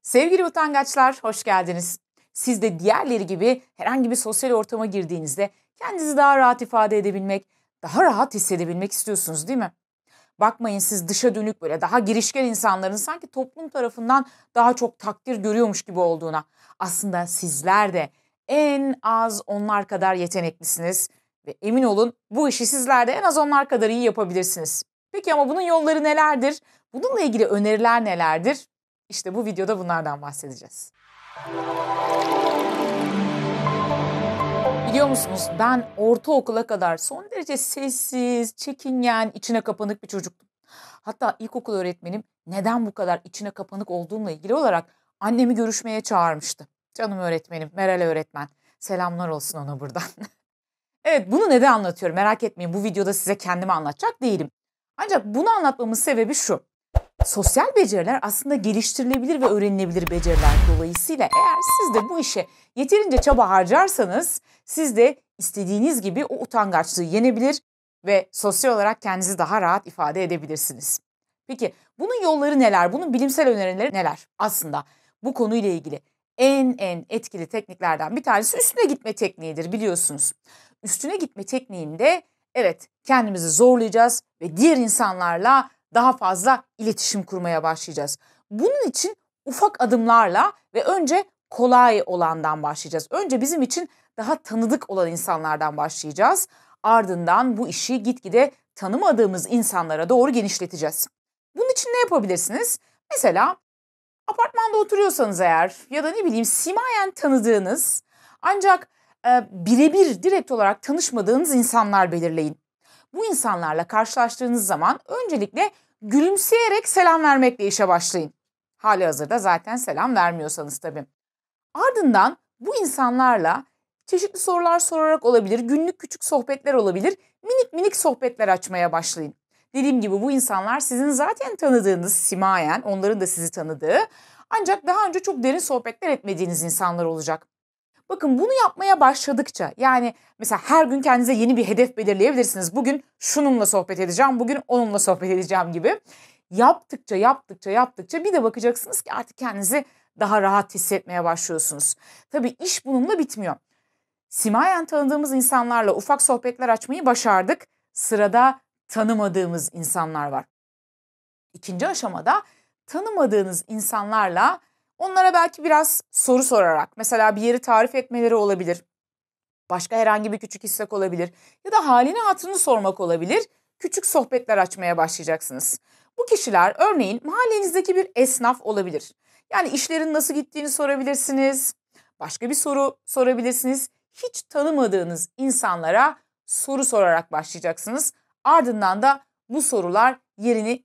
Sevgili utangaçlar, hoş geldiniz. Siz de diğerleri gibi herhangi bir sosyal ortama girdiğinizde kendinizi daha rahat ifade edebilmek, daha rahat hissedebilmek istiyorsunuz, değil mi? Bakmayın siz dışa dönük böyle daha girişken insanların sanki toplum tarafından daha çok takdir görüyormuş gibi olduğuna. Aslında sizler de en az onlar kadar yeteneklisiniz ve emin olun bu işi sizler de en az onlar kadar iyi yapabilirsiniz. Peki ama bunun yolları nelerdir? Bununla ilgili öneriler nelerdir? İşte bu videoda bunlardan bahsedeceğiz. Biliyor musunuz ben ortaokula kadar son derece sessiz, çekingen, içine kapanık bir çocuktum. Hatta ilkokul öğretmenim neden bu kadar içine kapanık olduğumla ilgili olarak annemi görüşmeye çağırmıştı. Canım öğretmenim, Meral öğretmen. Selamlar olsun ona buradan. Evet, bunu neden anlatıyorum merak etmeyin, bu videoda size kendimi anlatacak değilim. Ancak bunu anlatmamın sebebi şu. Sosyal beceriler aslında geliştirilebilir ve öğrenilebilir beceriler. Dolayısıyla eğer siz de bu işe yeterince çaba harcarsanız siz de istediğiniz gibi o utangaçlığı yenebilir ve sosyal olarak kendinizi daha rahat ifade edebilirsiniz. Peki bunun yolları neler? Bunun bilimsel önerileri neler? Aslında bu konuyla ilgili en etkili tekniklerden bir tanesi üstüne gitme tekniğidir, biliyorsunuz. Üstüne gitme tekniğinde evet kendimizi zorlayacağız ve diğer insanlarla daha fazla iletişim kurmaya başlayacağız. Bunun için ufak adımlarla ve önce kolay olandan başlayacağız. Önce bizim için daha tanıdık olan insanlardan başlayacağız. Ardından bu işi gitgide tanımadığımız insanlara doğru genişleteceğiz. Bunun için ne yapabilirsiniz? Mesela apartmanda oturuyorsanız eğer ya da ne bileyim simayen tanıdığınız ancak birebir direkt olarak tanışmadığınız insanlar belirleyin. Bu insanlarla karşılaştığınız zaman öncelikle gülümseyerek selam vermekle işe başlayın. Halihazırda zaten selam vermiyorsanız tabii. Ardından bu insanlarla çeşitli sorular sorarak olabilir, günlük küçük sohbetler olabilir, minik minik sohbetler açmaya başlayın. Dediğim gibi bu insanlar sizin zaten tanıdığınız simayen, onların da sizi tanıdığı ancak daha önce çok derin sohbetler etmediğiniz insanlar olacak. Bakın bunu yapmaya başladıkça yani mesela her gün kendinize yeni bir hedef belirleyebilirsiniz. Bugün şununla sohbet edeceğim, bugün onunla sohbet edeceğim gibi. Yaptıkça bir de bakacaksınız ki artık kendinizi daha rahat hissetmeye başlıyorsunuz. Tabii iş bununla bitmiyor. Simayen tanıdığımız insanlarla ufak sohbetler açmayı başardık. Sırada tanımadığımız insanlar var. İkinci aşamada tanımadığınız insanlarla onlara belki biraz soru sorarak, mesela bir yeri tarif etmeleri olabilir, başka herhangi bir küçük istek olabilir ya da halini hatırını sormak olabilir, küçük sohbetler açmaya başlayacaksınız. Bu kişiler örneğin mahallenizdeki bir esnaf olabilir. Yani işlerin nasıl gittiğini sorabilirsiniz, başka bir soru sorabilirsiniz. Hiç tanımadığınız insanlara soru sorarak başlayacaksınız. Ardından da bu sorular yerini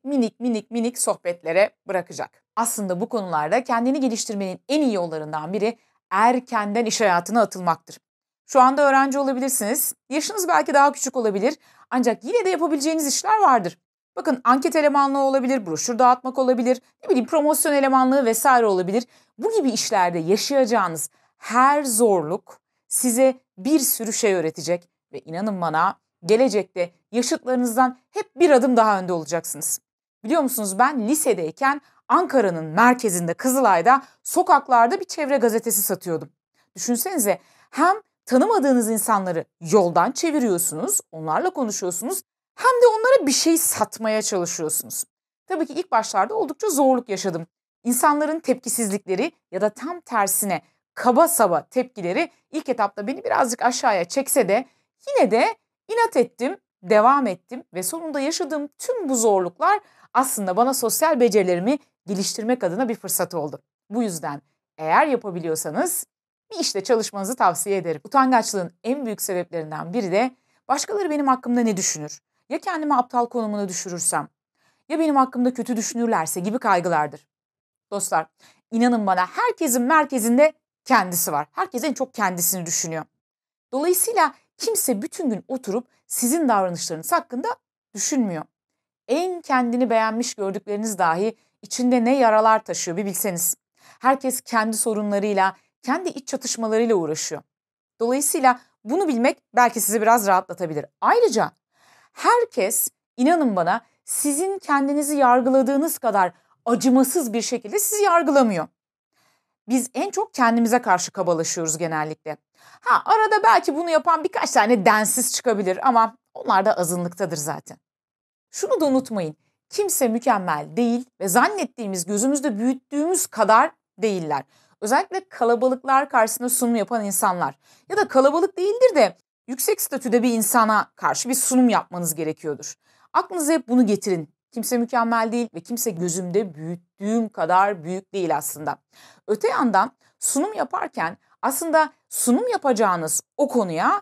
minik sohbetlere bırakacak. Aslında bu konularda kendini geliştirmenin en iyi yollarından biri erkenden iş hayatına atılmaktır. Şu anda öğrenci olabilirsiniz, yaşınız belki daha küçük olabilir ancak yine de yapabileceğiniz işler vardır. Bakın anket elemanlığı olabilir, broşür dağıtmak olabilir, ne bileyim promosyon elemanlığı vesaire olabilir. Bu gibi işlerde yaşayacağınız her zorluk size bir sürü şey öğretecek ve inanın bana gelecekte yaşıtlarınızdan hep bir adım daha önde olacaksınız. Biliyor musunuz ben lisedeyken Ankara'nın merkezinde Kızılay'da sokaklarda bir çevre gazetesi satıyordum. Düşünsenize hem tanımadığınız insanları yoldan çeviriyorsunuz, onlarla konuşuyorsunuz hem de onlara bir şey satmaya çalışıyorsunuz. Tabii ki ilk başlarda oldukça zorluk yaşadım. İnsanların tepkisizlikleri ya da tam tersine kaba saba tepkileri ilk etapta beni birazcık aşağıya çekse de yine de inat ettim, devam ettim ve sonunda yaşadığım tüm bu zorluklar aslında bana sosyal becerilerimi geliştirmek adına bir fırsat oldu. Bu yüzden eğer yapabiliyorsanız bir işte çalışmanızı tavsiye ederim. Utangaçlığın en büyük sebeplerinden biri de başkaları benim hakkımda ne düşünür? Ya kendimi aptal konumuna düşürürsem? Ya benim hakkımda kötü düşünürlerse gibi kaygılardır. Dostlar, inanın bana herkesin merkezinde kendisi var. Herkes en çok kendisini düşünüyor. Dolayısıyla kimse bütün gün oturup sizin davranışlarınız hakkında düşünmüyor. En kendini beğenmiş gördükleriniz dahi içinde ne yaralar taşıyor bir bilseniz. Herkes kendi sorunlarıyla, kendi iç çatışmalarıyla uğraşıyor. Dolayısıyla bunu bilmek belki sizi biraz rahatlatabilir. Ayrıca herkes inanın bana sizin kendinizi yargıladığınız kadar acımasız bir şekilde sizi yargılamıyor. Biz en çok kendimize karşı kabalaşıyoruz genellikle. Arada belki bunu yapan birkaç tane densiz çıkabilir ama onlar da azınlıktadır zaten. Şunu da unutmayın. Kimse mükemmel değil ve zannettiğimiz, gözümüzde büyüttüğümüz kadar değiller. Özellikle kalabalıklar karşısında sunum yapan insanlar ya da kalabalık değildir de yüksek statüde bir insana karşı bir sunum yapmanız gerekiyordur. Aklınıza hep bunu getirin. Kimse mükemmel değil ve kimse gözümde büyüttüğüm kadar büyük değil aslında. Öte yandan sunum yaparken aslında sunum yapacağınız o konuya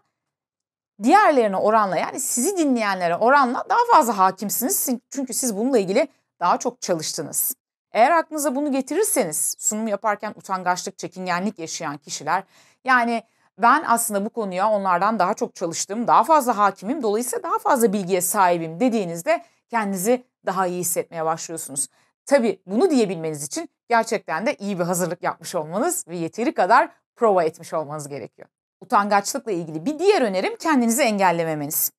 diğerlerine oranla, yani sizi dinleyenlere oranla daha fazla hakimsiniz. Çünkü siz bununla ilgili daha çok çalıştınız. Eğer aklınıza bunu getirirseniz sunum yaparken utangaçlık, çekingenlik yaşayan kişiler, yani ben aslında bu konuya onlardan daha çok çalıştım, daha fazla hakimim, dolayısıyla daha fazla bilgiye sahibim dediğinizde kendinizi daha iyi hissetmeye başlıyorsunuz. Tabii bunu diyebilmeniz için gerçekten de iyi bir hazırlık yapmış olmanız ve yeteri kadar prova etmiş olmanız gerekiyor. Utangaçlıkla ilgili bir diğer önerim kendinizi engellememeniz.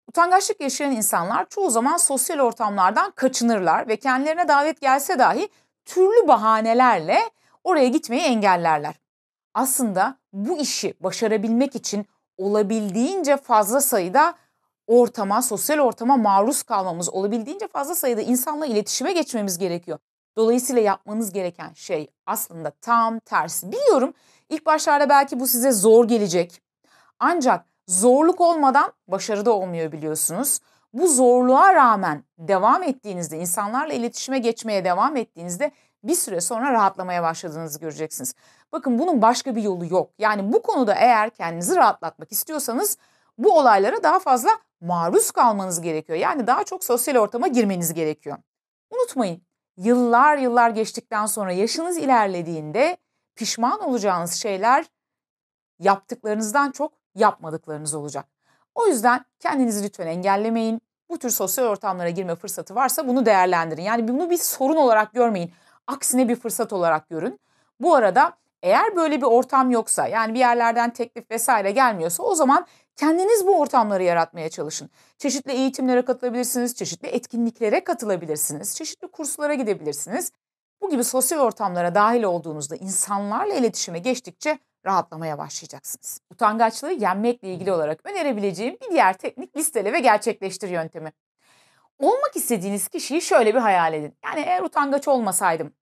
Utangaçlık yaşayan insanlar çoğu zaman sosyal ortamlardan kaçınırlar ve kendilerine davet gelse dahi türlü bahanelerle oraya gitmeyi engellerler. Aslında bu işi başarabilmek için olabildiğince fazla sayıda sosyal ortama maruz kalmamız, olabildiğince fazla sayıda insanla iletişime geçmemiz gerekiyor. Dolayısıyla yapmanız gereken şey aslında tam tersi. Biliyorum ilk başlarda belki bu size zor gelecek. Ancak zorluk olmadan başarı da olmuyor biliyorsunuz. Bu zorluğa rağmen devam ettiğinizde, insanlarla iletişime geçmeye devam ettiğinizde bir süre sonra rahatlamaya başladığınızı göreceksiniz. Bakın bunun başka bir yolu yok. Yani bu konuda eğer kendinizi rahatlatmak istiyorsanız bu olaylara daha fazla maruz kalmanız gerekiyor. Yani daha çok sosyal ortama girmeniz gerekiyor. Unutmayın, yıllar geçtikten sonra yaşınız ilerlediğinde pişman olacağınız şeyler yaptıklarınızdan çok yapmadıklarınız olacak. O yüzden kendinizi lütfen engellemeyin. Bu tür sosyal ortamlara girme fırsatı varsa bunu değerlendirin. Yani bunu bir sorun olarak görmeyin. Aksine bir fırsat olarak görün. Bu arada eğer böyle bir ortam yoksa, yani bir yerlerden teklif vesaire gelmiyorsa, o zaman kendiniz bu ortamları yaratmaya çalışın. Çeşitli eğitimlere katılabilirsiniz, çeşitli etkinliklere katılabilirsiniz, çeşitli kurslara gidebilirsiniz. Bu gibi sosyal ortamlara dahil olduğunuzda insanlarla iletişime geçtikçe rahatlamaya başlayacaksınız. Utangaçlığı yenmekle ilgili olarak önerebileceğim bir diğer teknik listele ve gerçekleştir yöntemi. Olmak istediğiniz kişiyi şöyle bir hayal edin. Yani eğer utangaç olmasaydım,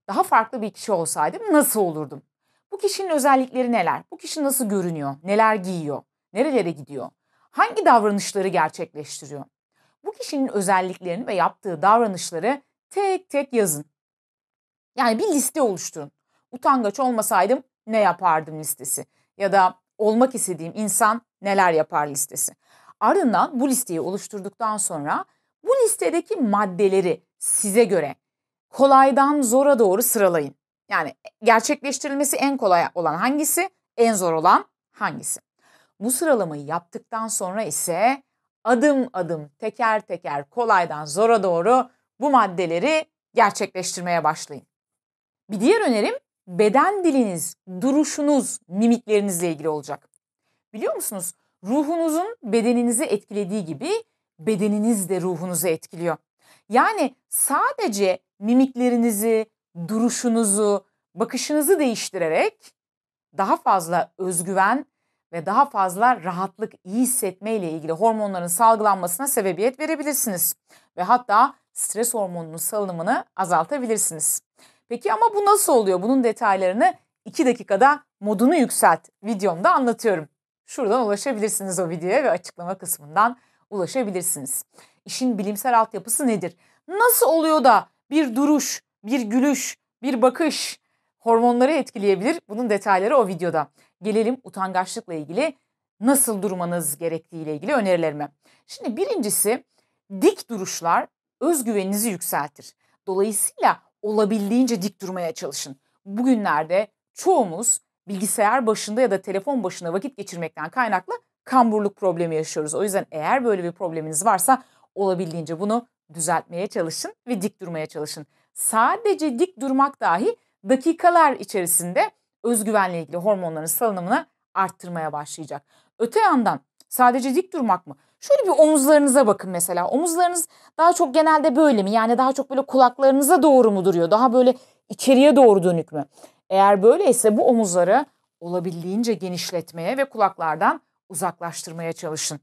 daha farklı bir kişi olsaydım nasıl olurdum? Bu kişinin özellikleri neler? Bu kişi nasıl görünüyor? Neler giyiyor? Nerelere gidiyor? Hangi davranışları gerçekleştiriyor? Bu kişinin özelliklerini ve yaptığı davranışları tek tek yazın. Yani bir liste oluşturun. Utangaç olmasaydım ne yapardım listesi. Ya da olmak istediğim insan neler yapar listesi. Ardından bu listeyi oluşturduktan sonra bu listedeki maddeleri size göre kolaydan zora doğru sıralayın. Yani gerçekleştirilmesi en kolay olan hangisi, en zor olan hangisi? Bu sıralamayı yaptıktan sonra ise adım adım, teker teker, kolaydan zora doğru bu maddeleri gerçekleştirmeye başlayın. Bir diğer önerim beden diliniz, duruşunuz, mimiklerinizle ilgili olacak. Biliyor musunuz? Ruhunuzun bedeninizi etkilediği gibi bedeniniz de ruhunuzu etkiliyor. Yani sadece mimiklerinizi, duruşunuzu, bakışınızı değiştirerek daha fazla özgüven ve daha fazla rahatlık, iyi hissetme ile ilgili hormonların salgılanmasına sebebiyet verebilirsiniz. Ve hatta stres hormonunun salınımını azaltabilirsiniz. Peki ama bu nasıl oluyor? Bunun detaylarını 2 dakikada modunu yükselt videomda anlatıyorum. Şuradan ulaşabilirsiniz o videoya ve açıklama kısmından ulaşabilirsiniz. İşin bilimsel altyapısı nedir? Nasıl oluyor da bir duruş, bir gülüş, bir bakış hormonları etkileyebilir? Bunun detayları o videoda. Gelelim utangaçlıkla ilgili nasıl durmanız gerektiği ile ilgili önerilerime. Şimdi birincisi, dik duruşlar özgüveninizi yükseltir. Dolayısıyla olabildiğince dik durmaya çalışın. Bugünlerde çoğumuz bilgisayar başında ya da telefon başında vakit geçirmekten kaynaklı kamburluk problemi yaşıyoruz. O yüzden eğer böyle bir probleminiz varsa olabildiğince bunu düzeltmeye çalışın ve dik durmaya çalışın. Sadece dik durmak dahi dakikalar içerisinde özgüvenle ilgili hormonların salınımını arttırmaya başlayacak. Öte yandan sadece dik durmak mı? Şöyle bir omuzlarınıza bakın mesela. Omuzlarınız daha çok genelde böyle mi? Yani daha çok böyle kulaklarınıza doğru mu duruyor? Daha böyle içeriye doğru dönük mü? Eğer böyleyse bu omuzları olabildiğince genişletmeye ve kulaklardan uzaklaştırmaya çalışın.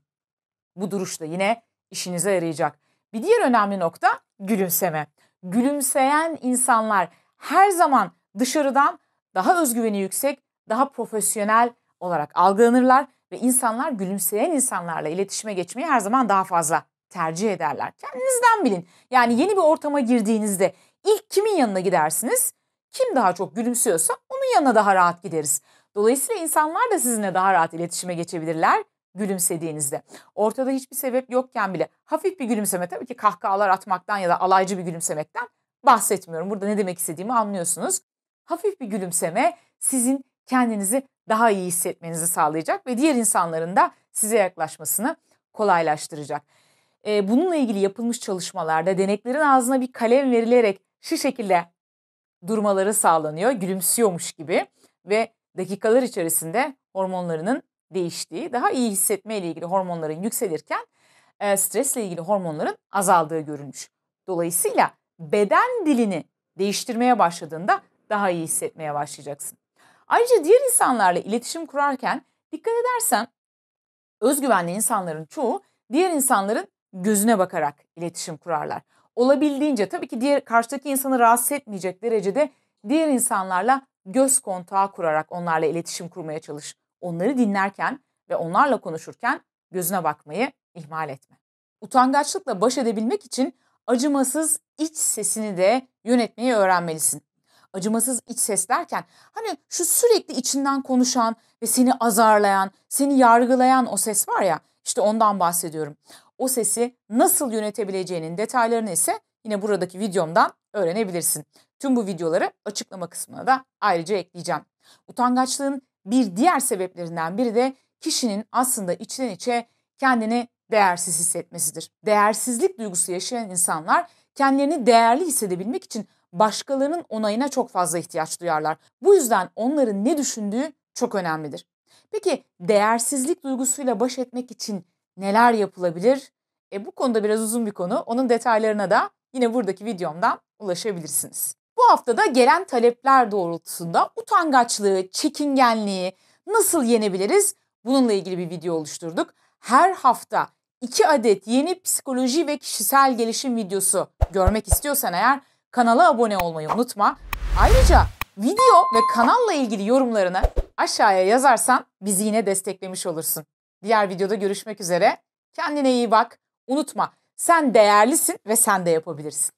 Bu duruş da yine işinize yarayacak. Bir diğer önemli nokta gülümseme. Gülümseyen insanlar her zaman dışarıdan daha özgüveni yüksek, daha profesyonel olarak algılanırlar ve insanlar gülümseyen insanlarla iletişime geçmeyi her zaman daha fazla tercih ederler. Kendinizden bilin. Yani yeni bir ortama girdiğinizde ilk kimin yanına gidersiniz? Kim daha çok gülümsüyorsa onun yanına daha rahat gideriz. Dolayısıyla insanlar da sizinle daha rahat iletişime geçebilirler gülümsediğinizde. Ortada hiçbir sebep yokken bile hafif bir gülümseme, tabii ki kahkahalar atmaktan ya da alaycı bir gülümsemekten bahsetmiyorum. Burada ne demek istediğimi anlıyorsunuz. Hafif bir gülümseme sizin kendinizi daha iyi hissetmenizi sağlayacak ve diğer insanların da size yaklaşmasını kolaylaştıracak. Bununla ilgili yapılmış çalışmalarda deneklerin ağzına bir kalem verilerek şu şekilde durmaları sağlanıyor, gülümsüyormuş gibi ve dakikalar içerisinde hormonlarının değiştiği, daha iyi hissetme ile ilgili hormonların yükselirken stresle ilgili hormonların azaldığı görülmüş. Dolayısıyla beden dilini değiştirmeye başladığında daha iyi hissetmeye başlayacaksın. Ayrıca diğer insanlarla iletişim kurarken dikkat edersen özgüvenli insanların çoğu diğer insanların gözüne bakarak iletişim kurarlar. Olabildiğince tabii ki karşıdaki insanı rahatsız etmeyecek derecede diğer insanlarla göz kontağı kurarak onlarla iletişim kurmaya çalış. Onları dinlerken ve onlarla konuşurken gözüne bakmayı ihmal etme. Utangaçlıkla baş edebilmek için acımasız iç sesini de yönetmeyi öğrenmelisin. Acımasız iç ses derken hani şu sürekli içinden konuşan ve seni azarlayan, seni yargılayan o ses var ya, işte ondan bahsediyorum. O sesi nasıl yönetebileceğinin detaylarını ise yine buradaki videomdan öğrenebilirsin. Tüm bu videoları açıklama kısmına da ayrıca ekleyeceğim. Utangaçlığın bir diğer sebeplerinden biri de kişinin aslında içten içe kendini değersiz hissetmesidir. Değersizlik duygusu yaşayan insanlar kendilerini değerli hissedebilmek için başkalarının onayına çok fazla ihtiyaç duyarlar. Bu yüzden onların ne düşündüğü çok önemlidir. Peki değersizlik duygusuyla baş etmek için neler yapılabilir? Bu konuda biraz uzun bir konu. Onun detaylarına da yine buradaki videomdan ulaşabilirsiniz. Bu hafta da gelen talepler doğrultusunda utangaçlığı, çekingenliği nasıl yenebiliriz? Bununla ilgili bir video oluşturduk. Her hafta 2 adet yeni psikoloji ve kişisel gelişim videosu görmek istiyorsan eğer kanala abone olmayı unutma. Ayrıca video ve kanalla ilgili yorumlarını aşağıya yazarsan bizi yine desteklemiş olursun. Diğer videoda görüşmek üzere. Kendine iyi bak. Unutma, sen değerlisin ve sen de yapabilirsin.